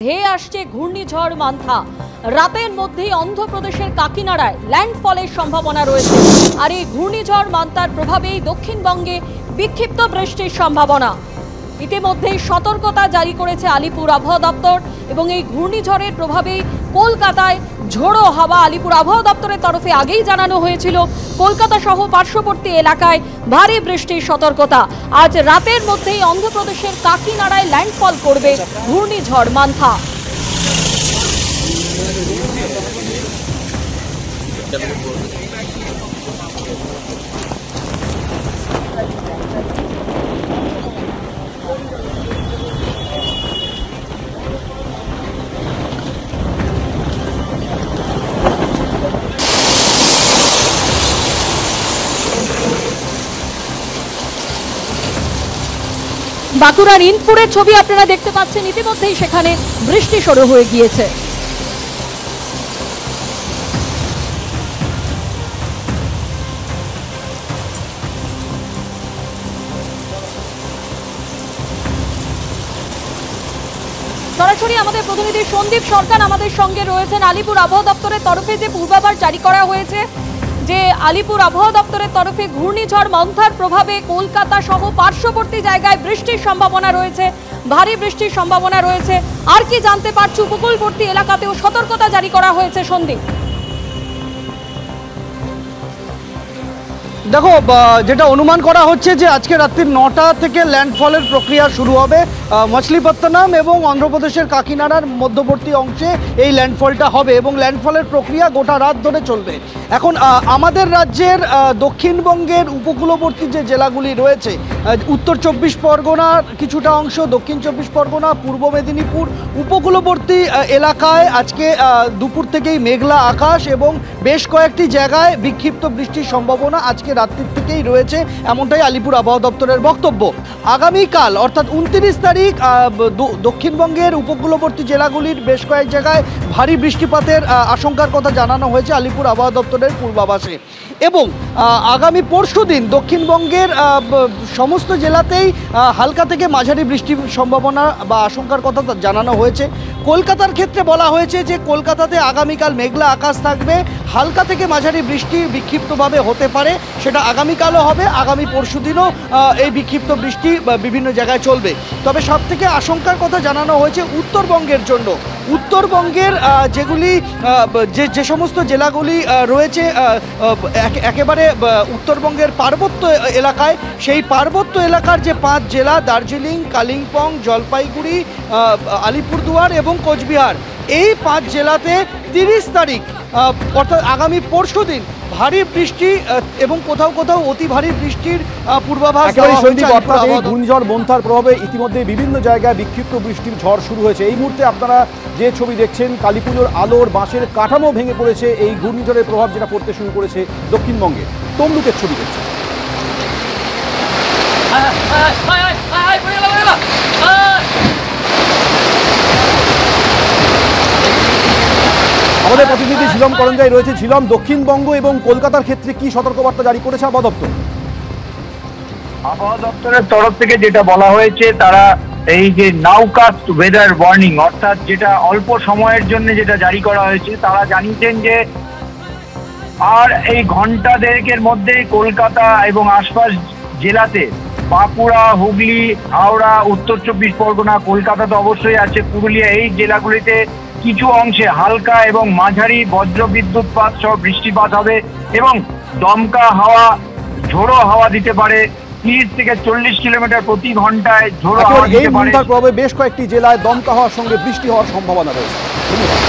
ধেয়ে আসছে ঘূর্ণিঝড় মান্থা। রাতের মধ্যেই অন্ধ্রপ্রদেশের কাকিনাড়ায় ল্যান্ডফলের সম্ভাবনা রয়েছে। আর এই ঘূর্ণিঝড় মান্থার প্রভাবেই দক্ষিণবঙ্গে বিক্ষিপ্ত বৃষ্টির সম্ভাবনা। ইতিমধ্যেই সতর্কতা জারি করেছে আলিপুর আবহাওয়া দপ্তর এবং এই ঘূর্ণিঝড়ের প্রভাবেই কলকাতায় ঝোড়ো হাওয়া। আলিপুর আবহাওয়া দপ্তরের তরফে আগেই জানানো হয়েছিল কলকাতা সহ পার্শ্ববর্তী এলাকায় ভারী বৃষ্টির সতর্কতা। আজ রাতের মধ্যেই অন্ধ্রপ্রদেশের কাকিনাড়ায় ল্যান্ডফল করবে ঘূর্ণিঝড় মান্থা। বাঁকুড়ার ইনপুরের ছবি আপনারা দেখতে পাচ্ছেন। ইতিমধ্যেই সেখানে বৃষ্টি শুরু হয়ে গিয়েছে। সরাসরি আমাদের প্রতিনিধি সন্দীপ সরকার আমাদের সঙ্গে রয়েছেন। আলিপুর আবহাওয়া দপ্তরের তরফে যে পূর্বাভাস জারি করা হয়েছে, যে আলিপুর আবহাওয়া দপ্তরের তরফে ঘূর্ণিঝড় মান্থার প্রভাবে কলকাতা সহ পার্শ্ববর্তী জায়গায় বৃষ্টির সম্ভাবনা রয়েছে, ভারী বৃষ্টির সম্ভাবনা রয়েছে। আর কি জানতে পারছি, উপকূলবর্তী এলাকাতেও সতর্কতা জারি করা হয়েছে সন্দীপ? দেখো, যেটা অনুমান করা হচ্ছে যে আজকে রাত্রি 9টা থেকে ল্যান্ডফলের প্রক্রিয়া শুরু হবে। মছলিপত্তনম এবং অন্ধ্রপ্রদেশের কাকিনাড়ার মধ্যবর্তী অংশে এই ল্যান্ডফলটা হবে এবং ল্যান্ডফলের প্রক্রিয়া গোটা রাত ধরে চলবে। এখন আমাদের রাজ্যের দক্ষিণবঙ্গের উপকূলবর্তী যে জেলাগুলি রয়েছে, উত্তর 24 পরগনার কিছুটা অংশ, দক্ষিণ 24 পরগনা, পূর্ব মেদিনীপুর উপকূলবর্তী এলাকায় আজকে দুপুর থেকেই মেঘলা আকাশ এবং বেশ কয়েকটি জায়গায় বিক্ষিপ্ত বৃষ্টির সম্ভাবনা আজকে রাত্রির থেকেই রয়েছে, এমনটাই আলিপুর আবহাওয়া দপ্তরের বক্তব্য। আগামীকাল অর্থাৎ 29 তারিখ দক্ষিণবঙ্গের উপকূলবর্তী জেলাগুলির বেশ কয়েক জায়গায় ভারী বৃষ্টিপাতের আশঙ্কার কথা জানানো হয়েছে আলিপুর আবহাওয়া দপ্তরের পূর্বাভাসে। এবং আগামী পরশুদিন দক্ষিণবঙ্গের সমস্ত জেলাতেই হালকা থেকে মাঝারি বৃষ্টির সম্ভাবনা বা আশঙ্কার কথা জানানো হয়েছে। কলকাতার ক্ষেত্রে বলা হয়েছে যে কলকাতাতে আগামীকাল মেঘলা আকাশ থাকবে, হালকা থেকে মাঝারি বৃষ্টি বিক্ষিপ্তভাবে হতে পারে, সেটা আগামীকালও হবে, আগামী পরশুদিনও এই বিক্ষিপ্ত বৃষ্টি বিভিন্ন জায়গায় চলবে। তবে সবথেকে আশঙ্কার কথা জানানো হয়েছে উত্তরবঙ্গের জন্য। উত্তরবঙ্গের যেগুলি যে সমস্ত জেলাগুলি রয়েছে একেবারে উত্তরবঙ্গের পার্বত্য এলাকায়, সেই পার্বত্য এলাকার যে 5 জেলা দার্জিলিং, কালিম্পং, জলপাইগুড়ি, আলিপুরদুয়ার এবং কোচবিহার, এই 5 জেলাতে 30 তারিখ অর্থাৎ আগামী পরশুদিন ভারী বৃষ্টি এবং কোথাও কোথাও অতি ভারী বৃষ্টির পূর্বাভাস দেওয়া হয়েছে। ঘূর্ণিঝড় মন্থার প্রভাবে ইতিমধ্যে বিভিন্ন জায়গায় বিক্ষিপ্ত বৃষ্টির ঝড় শুরু হয়েছে। এই মুহূর্তে আপনারা যে ছবি দেখছেন, কালীপুজোর আলোর বাঁশের কাঠামো ভেঙে পড়েছে এই ঘূর্ণিঝড়ের প্রভাব যেটা পড়তে শুরু করেছে দক্ষিণবঙ্গে। তমলুকের ছবি দেখছেন। আমাদের প্রতিনিধি ঝিলম করঞ্জাই রয়েছে। ঝিলম, দক্ষিণবঙ্গ এবং কলকাতার ক্ষেত্রে কি সতর্কবার্তা জারি করেছে আবহাওয়া দপ্তর? আবহাওয়া দপ্তরের তরফ থেকে যেটা বলা হয়েছে, তারা এই যে নাউকাস্ট ওয়েদার ওয়ার্নিং, অর্থাৎ যেটা অল্প সময়ের জন্য যেটা জারি করা হয়েছে, তারা জানিয়েছেন যে আর এই ঘন্টা দেড়েকের মধ্যে কলকাতা এবং আশপাশ জেলাতে, বাঁকুড়া, হুগলি, হাওড়া, উত্তর 24 পরগনা, কলকাতা তো অবশ্যই আছে, পুরুলিয়া, এই জেলাগুলিতে কিছু অংশে হালকা এবং মাঝারি বজ্র বিদ্যুৎপাত সহ বৃষ্টিপাত হবে এবং দমকা হাওয়া, ঝোড়ো হাওয়া দিতে পারে। 30 থেকে 40 কিলোমিটার প্রতি ঘন্টায় ঝোড়ো হাওয়া দিতে পারে। এই মন্থার প্রভাবে বেশ কয়েকটি জেলায় দমকা হওয়ার সঙ্গে বৃষ্টি হওয়ার সম্ভাবনা রয়েছে। ধন্যবাদ।